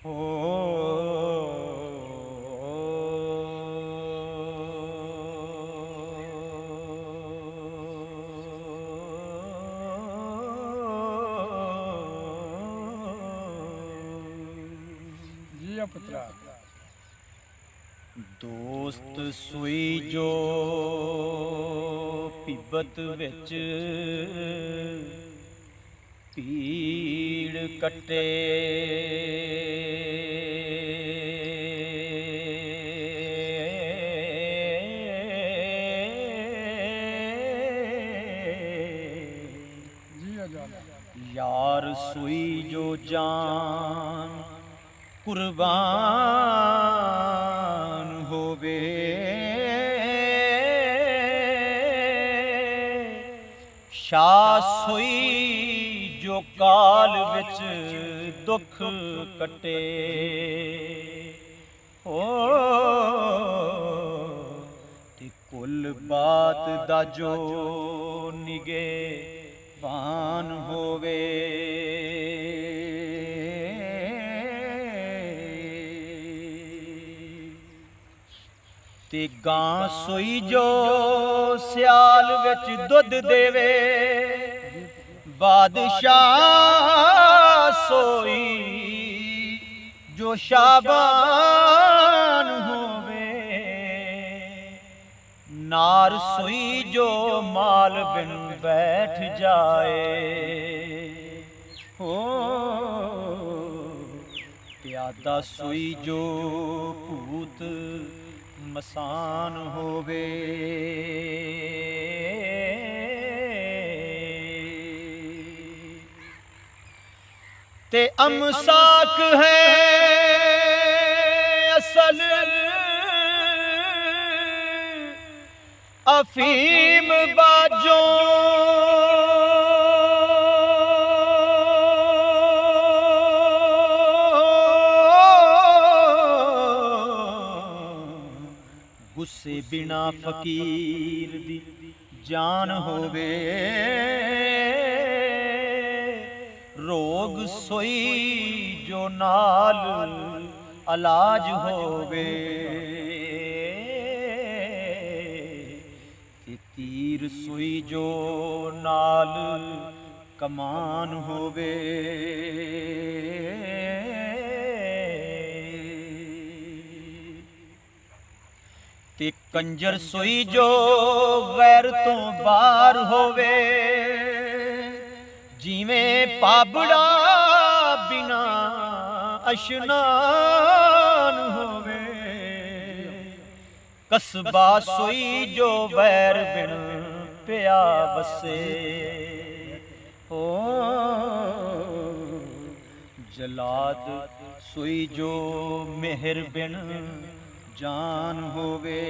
ਹੋ ਜੀਆ ਪੁੱਤਰਾ। ਦੋਸਤ ਸੋਈ ਜੋ ਪੀਬਤ ਵਿੱਚ ਪੀੜ ਕੱਟੇ, ਜੀਆ ਜਾਨ यार सोई जो जान कुर्बान होवे, शाह सोई जो काल विच दुख कटे। ओ ते कुल बात दा जो निगे वान होवे, ते गां सोई जो सियाल विच दुध देवे, बादशाह सोई जो शाबान होवे, नार सोई जो माल बिन बैठ जाए। हो प्यादा सोई जो भूत मसान होवे, ते अमसाक है असल अफीम बाजों, गुस्से बिना फकीर दी जान होवे, रोग सोई जो नाल इलाज होवे, तीर सोई जो नाल कमान होवे, ते कंजर सोई जो गैर तो बार होवे, जिवें पाबड़ा बिना अशनान होवे, कसबा सोई जो वैर बिन पिया बसे। ओ जलाद सोई जो मेहर बिन जान होवे,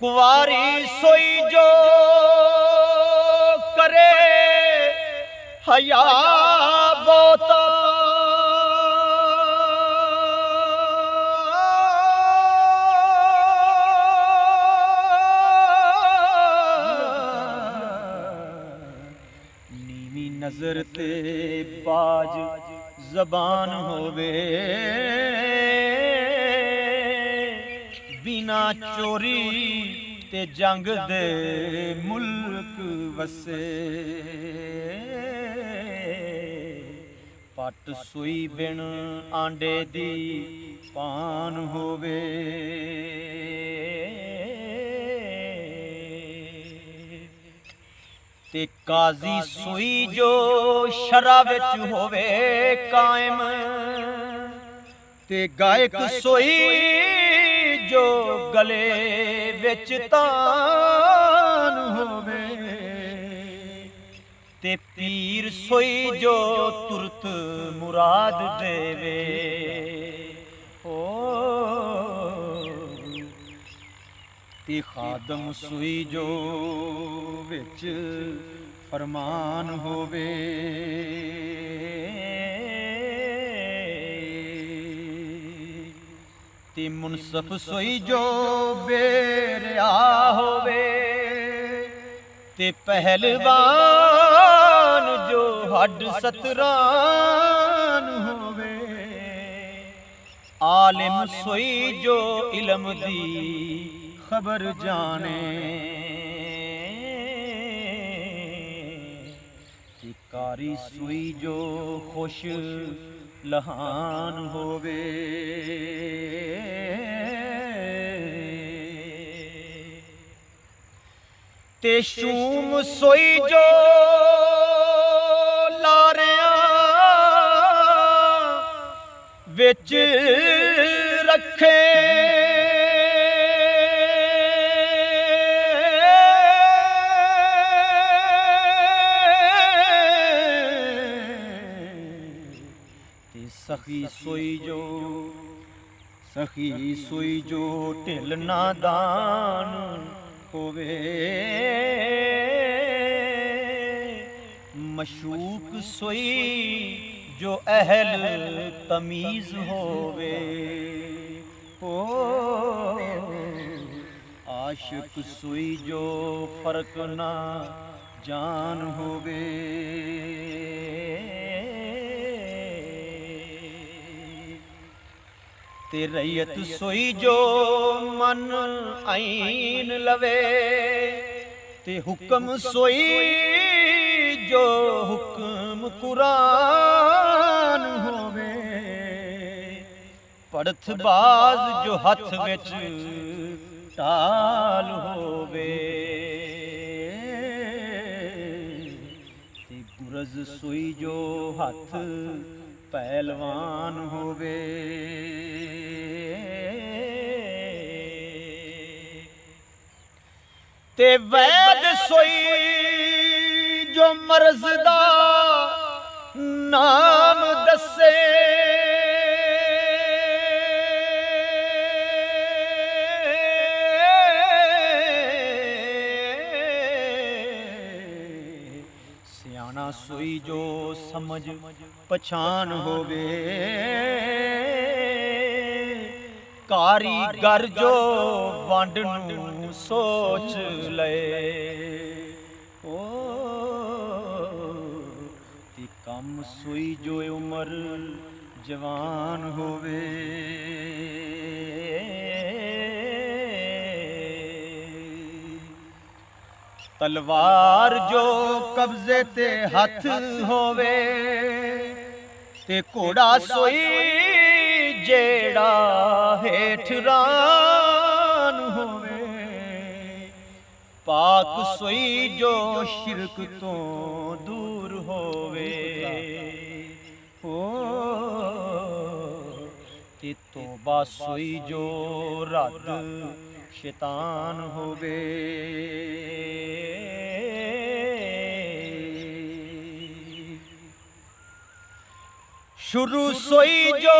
कुंवारी सोई जो करे हया बोता, नीवी नजर ते बाज जबान होवे, बिना चोरी ते जंग दे मुल्क वसे, पट सुई बिन आंडे दी पान होवे, ते काजी सुई जो शरा विच होवे कायम, ते गायक सोई जो गले विच तान होवे, ते पीर सोई जो तुरत मुराद देवे। ओ ते खादम सुई जो विच फरमान होवे, ते मुनसफ सोई जो बेरिया होवे, ते पहलवान जो हड सतरान होवे, आलिम सोई जो इल्म दी खबर जाने, ते कारी सोई जो खुश लहान होवे। ते शूम सोई जो लारियां विच रखे, ते सखी सोई जो ढिल नादान होवे, मशूक सोई जो अहल तमीज होवे, ओ आशिक सोई जो फर्क ना जान होवे। ते रैयत सोई जो मन आईन लवे, ते हुक्म सोई जो हुक्म कुरान होवे, पड़थ बाज जो हथ विच टाल होवे, ते गुरज सोई जो हथ पहलवान होवे। ते वैद सोई जो मर्ज दा नाम दसे, सियाना सोई जो समझ पछान होवे, कारीगर जो वंड नूं सोच ले, ओ ती कम सोई जो उमर जवान होवे। तलवार जो कब्जे ते हथ होवे, ते घोड़ा सोई जेड़ा हेठ रान होवे, पाक सोई जो शिरक तो दूर होवे, ओ ते तौबा सोई जो रद शैतान होवे। शुरू सोई जो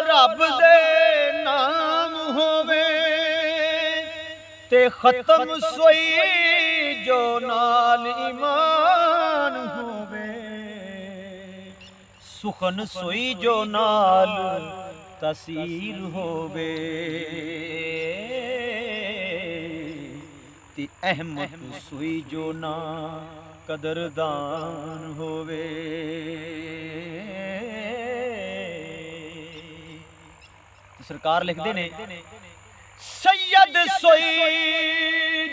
रब दे नाम होवे, ते खत्म सोई जो नाल ईमान होवे, सुखन सोई जो नाल तसीर होवे, ते अहमद सोई जो ना कदरदान होवे। सरकार लिखते ने, सैयद सोई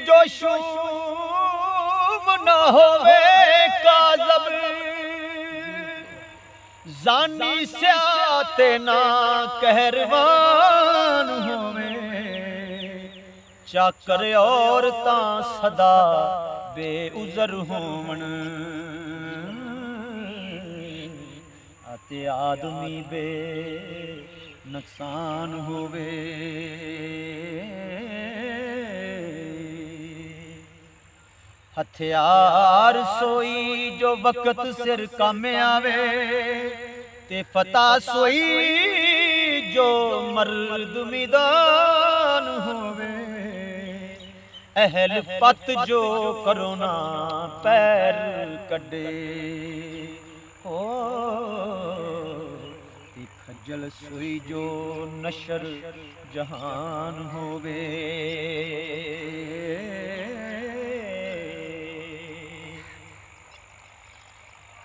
जो शूम ना होवे, काज़ब जानी स्याते ना कहरवान होवे, चाकर औरतां सदा बेउज़र होवन, अते आदमी बे नुकसान होवे। हथियार सोई जो वक्त सिर काम आवे, ते फता सोई जो मर्द मैदान होवे, अहल पत जो करोना पैर कड्डे, ओ खज्जल सोई जो नशर जहान होवे।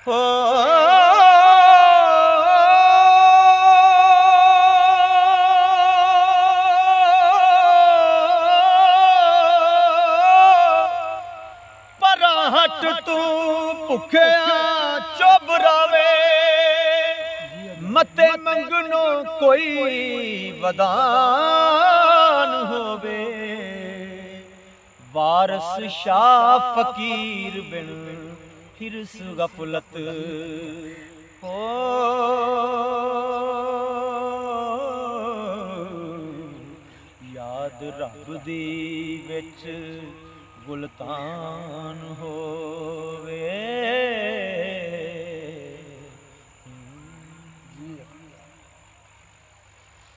ਹੋ ਪਰਾਂ ਹਟ ਤੂੰ ਭੁੱਖਿਆ ਚੁੱਭ ਰਾਵੇ ਮਤੇ ਮੰਗਣੋ ਕੋਈ ਵਦਾਨ ਹੋਵੇ ਵਾਰਸ ਸ਼ਾਹ ਫਕੀਰ ਬਿਨ ਹਿਰਸ ਗਫਲਤ ਹੋ ਯਾਦ ਰੱਬ ਦੀ ਵਿੱਚ ਗੁਲਤਾਨ ਹੋਵੇ